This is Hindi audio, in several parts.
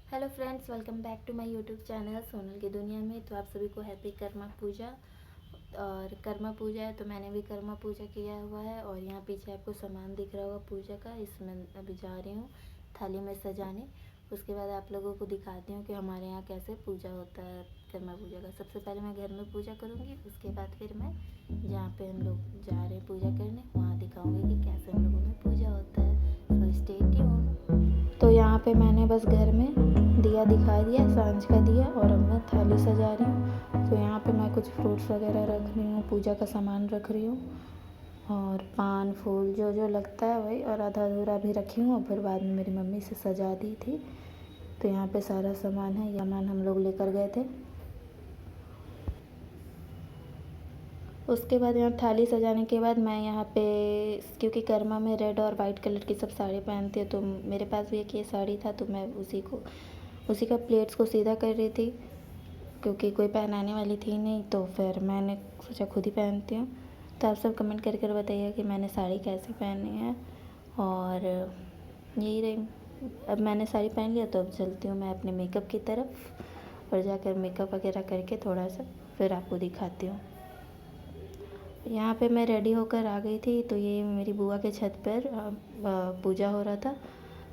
Hello friends, welcome back to my YouTube channel Sonal की दुनिया में। तो आप सभी को हैप्पी कर्मा पूजा। और कर्मा पूजा है तो मैंने भी कर्मा पूजा किया हुआ है। और यहाँ पीछे आपको सामान दिख रहा होगा पूजा का, इसमें अभी जा रही हूँ थाली में सजाने। उसके बाद आप लोगों को दिखाती हूँ कि हमारे यहाँ कैसे पूजा होता है कर्मा पूजा का। सबसे पहले मैं घर में पूजा करूँगी, उसके बाद फिर मैं जहाँ पे हम लोग जा रहे हैं पूजा करने वहाँ दिखाऊँगी कि कैसे हम लोगों में पूजा होता है। So stay tune. तो यहाँ पे मैंने बस घर में दिया दिखा दिया, सांझ का दिया, और अब मैं थाली सजा रही हूँ। तो यहाँ पे मैं कुछ फ्रूट्स वगैरह रख रही हूँ, पूजा का सामान रख रही हूँ, और पान फूल जो जो लगता है वही, और आधा अधूरा भी रखी हूँ। और फिर बाद में मेरी मम्मी से सजा दी थी। तो यहाँ पे सारा सामान है, ये सामान हम लोग लेकर गए थे। उसके बाद यहाँ थाली सजाने के बाद मैं यहाँ पे, क्योंकि कर्मा में रेड और वाइट कलर की सब साड़ी पहनती है, तो मेरे पास भी एक ये साड़ी था, तो मैं उसी का प्लेट्स को सीधा कर रही थी, क्योंकि कोई पहनाने वाली थी नहीं। तो फिर मैंने सोचा खुद ही पहनती हूँ। तो आप सब कमेंट कर बताइए कि मैंने साड़ी कैसे पहनी है। और यही रही, अब मैंने साड़ी पहन लिया तो अब चलती हूँ मैं अपने मेकअप की तरफ, और जाकर मेकअप वगैरह करके थोड़ा सा फिर आपको दिखाती हूँ। यहाँ पे मैं रेडी होकर आ गई थी। तो ये मेरी बुआ के छत पर पूजा हो रहा था।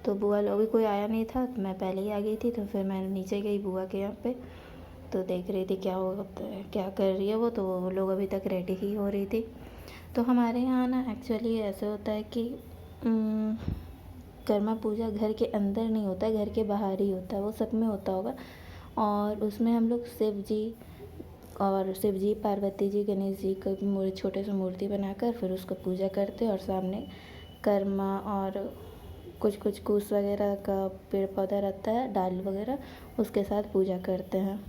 तो बुआ लोग भी कोई आया नहीं था, तो मैं पहले ही आ गई थी। तो फिर मैं नीचे गई बुआ के यहाँ पे, तो देख रही थी क्या कर रही है वो। तो वो लोग अभी तक रेडी ही हो रही थी। तो हमारे यहाँ ना एक्चुअली ऐसे होता है कि कर्मा पूजा घर के अंदर नहीं होता है, घर के बाहर ही होता है। वो सब में होता होगा। और उसमें हम लोग शिव जी पार्वती जी गणेश जी का छोटे से मूर्ति बनाकर फिर उसको पूजा करते हैं। और सामने कर्मा और कुछ कुछ कुश वगैरह का पेड़ पौधा रहता है, डाल वगैरह, उसके साथ पूजा करते हैं।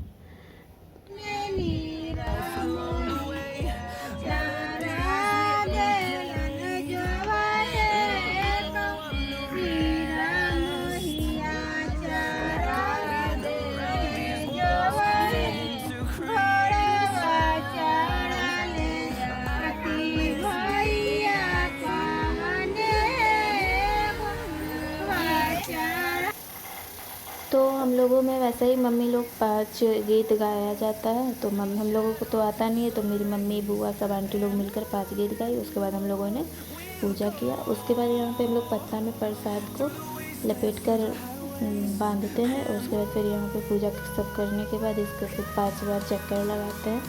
तो हम लोगों में वैसे ही मम्मी लोग 5 गीत गाया जाता है। तो हम लोगों को तो आता नहीं है, तो मेरी मम्मी बुआ सब आंटी लोग मिलकर 5 गीत गाई। उसके बाद हम लोगों ने पूजा किया। उसके बाद यहाँ पे हम लोग पत्ता में प्रसाद को लपेट कर बांधते हैं। और उसके बाद फिर यहाँ पे पूजा सब करने के बाद इसको फिर 5 बार चक्कर लगाते हैं।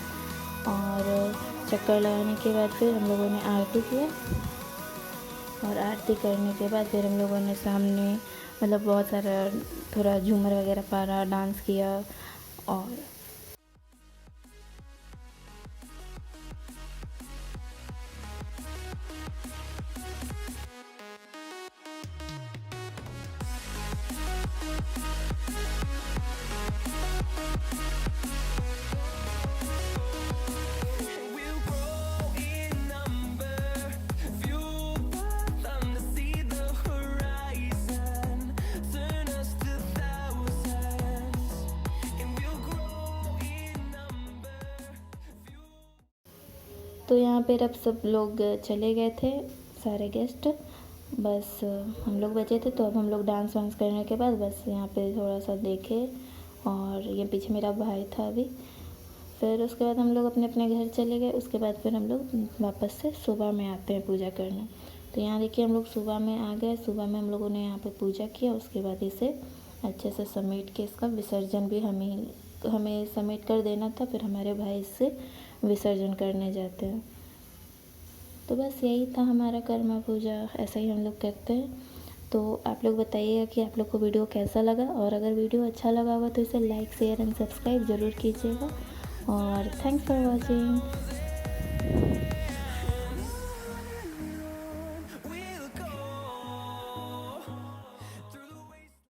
और चक्कर लगाने के बाद फिर हम लोगों ने आरती किया। और आरती करने के बाद फिर हम लोगों ने सामने मतलब बहुत सारा थोड़ा झूमर वगैरह पारा, डांस किया। और तो यहाँ पर अब सब लोग चले गए थे, सारे गेस्ट, बस हम लोग बचे थे। तो अब हम लोग डांस वांस करने के बाद बस यहाँ पे थोड़ा सा देखे। और ये पीछे मेरा भाई था अभी। फिर उसके बाद हम लोग अपने अपने घर चले गए। उसके बाद फिर हम लोग वापस से सुबह में आते हैं पूजा करने। तो यहाँ देखिए हम लोग सुबह में आ गए। सुबह में हम लोगों ने यहाँ पे पूजा किया। उसके बाद इसे अच्छे से समेट के इसका विसर्जन भी हमें समेट कर देना था। फिर हमारे भाई इससे विसर्जन करने जाते हैं। तो बस यही था हमारा कर्मा पूजा, ऐसा ही हम लोग करते हैं। तो आप लोग बताइएगा कि आप लोग को वीडियो कैसा लगा। और अगर वीडियो अच्छा लगा होगा तो इसे लाइक शेयर एंड सब्सक्राइब ज़रूर कीजिएगा। और थैंक्स फॉर वॉचिंग।